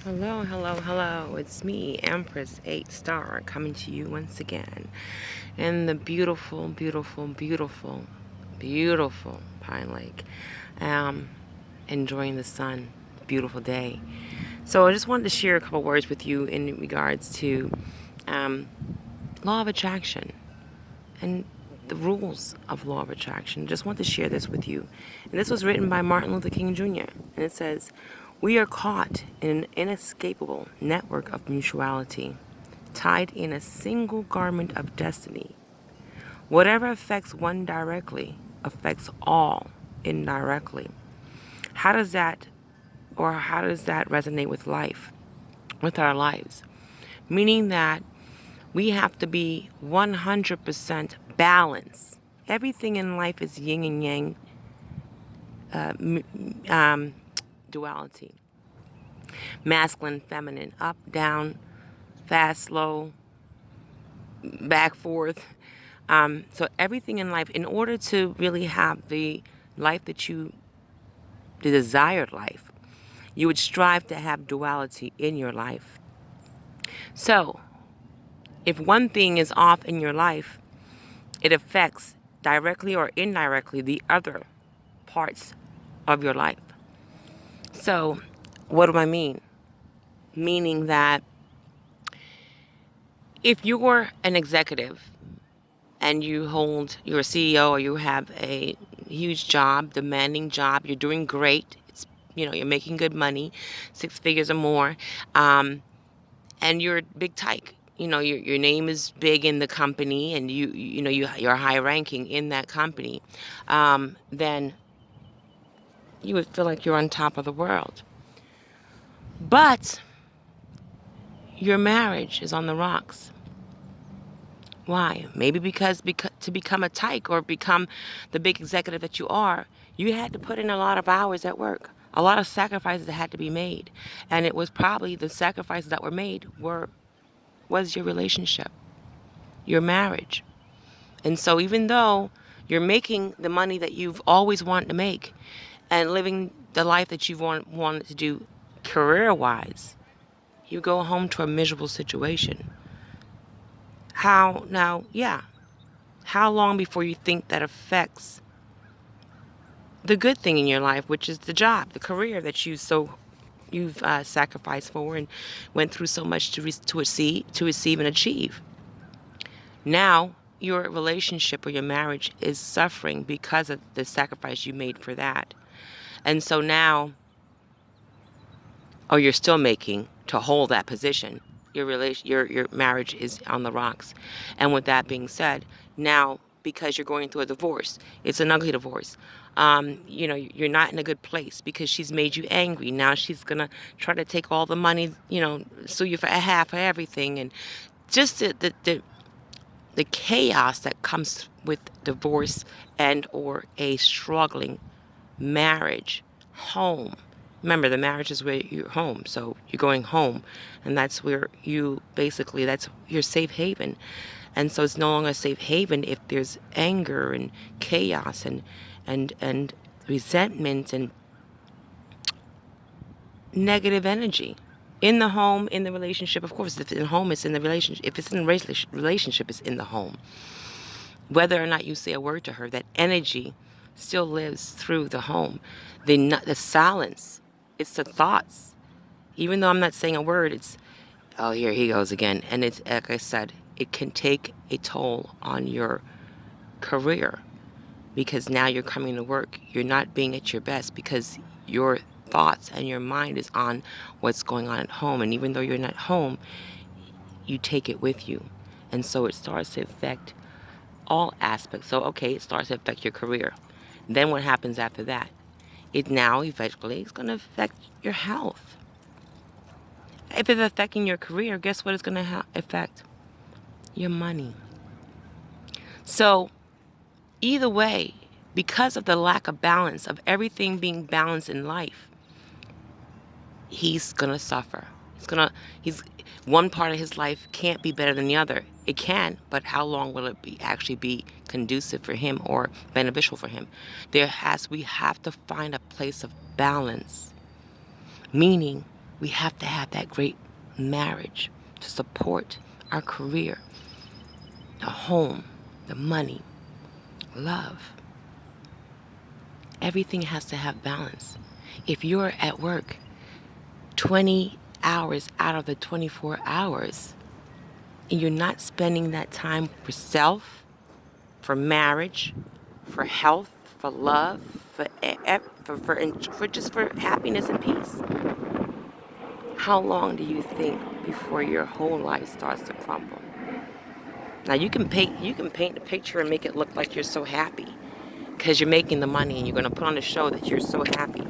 Hello, hello, hello. It's me, Empress 8 Star, coming to you once again in the beautiful, beautiful, beautiful, beautiful Pine Lake. Um, Enjoying the sun. Beautiful day. So I just wanted to share a couple words with you in regards to um, law of attraction and the rules of law of attraction. Just want to share this with you. And this was written by Martin Luther King Jr. And it says, "We are caught in an inescapable network of mutuality, tied in a single garment of destiny. Whatever affects one directly affects all indirectly." How does that resonate with life, with our lives? Meaning that we have to be 100% balanced. Everything in life is yin and yang uh, um, duality. Masculine, feminine, up, down, fast, slow, back, forth. So everything in life, in order to really have the life the desired life, you would strive to have duality in your life. So if one thing is off in your life, it affects directly or indirectly the other parts of your life. So, what do I mean? Meaning that if you're an executive and you're a CEO, or you have a huge job, demanding job, you're doing great. You're making good money, 6 figures or more, and you're big tyke. Your name is big in the company, and you're high ranking in that company. Then you would feel like you're on top of the world. But your marriage is on the rocks. Why? Maybe because to become a tyke or become the big executive that you are, you had to put in a lot of hours at work, a lot of sacrifices that had to be made, and it was probably the sacrifices that were made was your relationship, your marriage. And so even though you're making the money that you've always wanted to make and living the life that you've wanted to do career-wise, you go home to a miserable situation. How now? Yeah. How long before you think that affects the good thing in your life, which is the job, the career that you've sacrificed for and went through so much to receive and achieve? Now your relationship or your marriage is suffering because of the sacrifice you made for that. And so now, or you're still making to hold that position, your marriage is on the rocks. And with that being said, now because you're going through a divorce, it's an ugly divorce. You're not in a good place because she's made you angry. Now she's gonna try to take all the money, sue you for a half of everything, and just the chaos that comes with divorce and or a struggling marriage, home. Remember, the marriage is where you're home, so you're going home, and that's where that's your safe haven. And so it's no longer a safe haven if there's anger and chaos and resentment and negative energy in the home, in the relationship. Of course, if it's in home, it's in the relationship. If it's in a relationship, it's in the home. Whether or not you say a word to her, that energy still lives through the home. The silence, it's the thoughts. Even though I'm not saying a word, it's, oh, here he goes again. And it's, like I said, it can take a toll on your career because now you're coming to work. You're not being at your best because your thoughts and your mind is on what's going on at home. And even though you're not home, you take it with you. And so it starts to affect all aspects. So, okay, it starts to affect your career. Then what happens after that? It now eventually is going to affect your health. If it's affecting your career, guess what it's going to affect? Your money. So, either way, because of the lack of balance of everything being balanced in life, he's going to suffer. He's one part of his life can't be better than the other. It can, but how long will it actually be conducive for him or beneficial for him? We have to find a place of balance, meaning We have to have that great marriage to support our career, the home, the money, love. Everything has to have balance. If you're at work 20 hours out of the 24 hours and you're not spending that time for self, for marriage, for health, for love, for happiness and peace, how long do you think before your whole life starts to crumble? Now you can paint the picture and make it look like you're so happy because you're making the money and you're going to put on a show that you're so happy,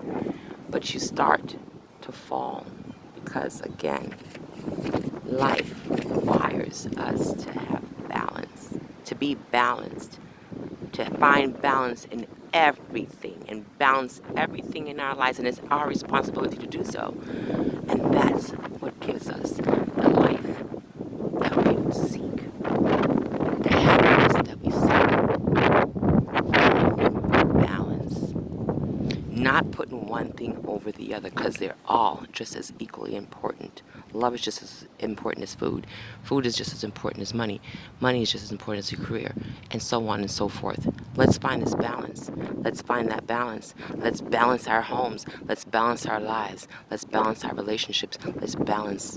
but you start to fall because again, life requires us to have balance, to be balanced, to find balance in everything and balance everything in our lives, and it's our responsibility to do so. And that's what gives us the life that we seek, the happiness that we seek, finding balance, not putting one thing over the other because they're all just as equally important. Love is just as important as food. Food is just as important as money. Money is just as important as your career, and so on and so forth. Let's find this balance. Let's find that balance. Let's balance our homes. Let's balance our lives. Let's balance our relationships. Let's balance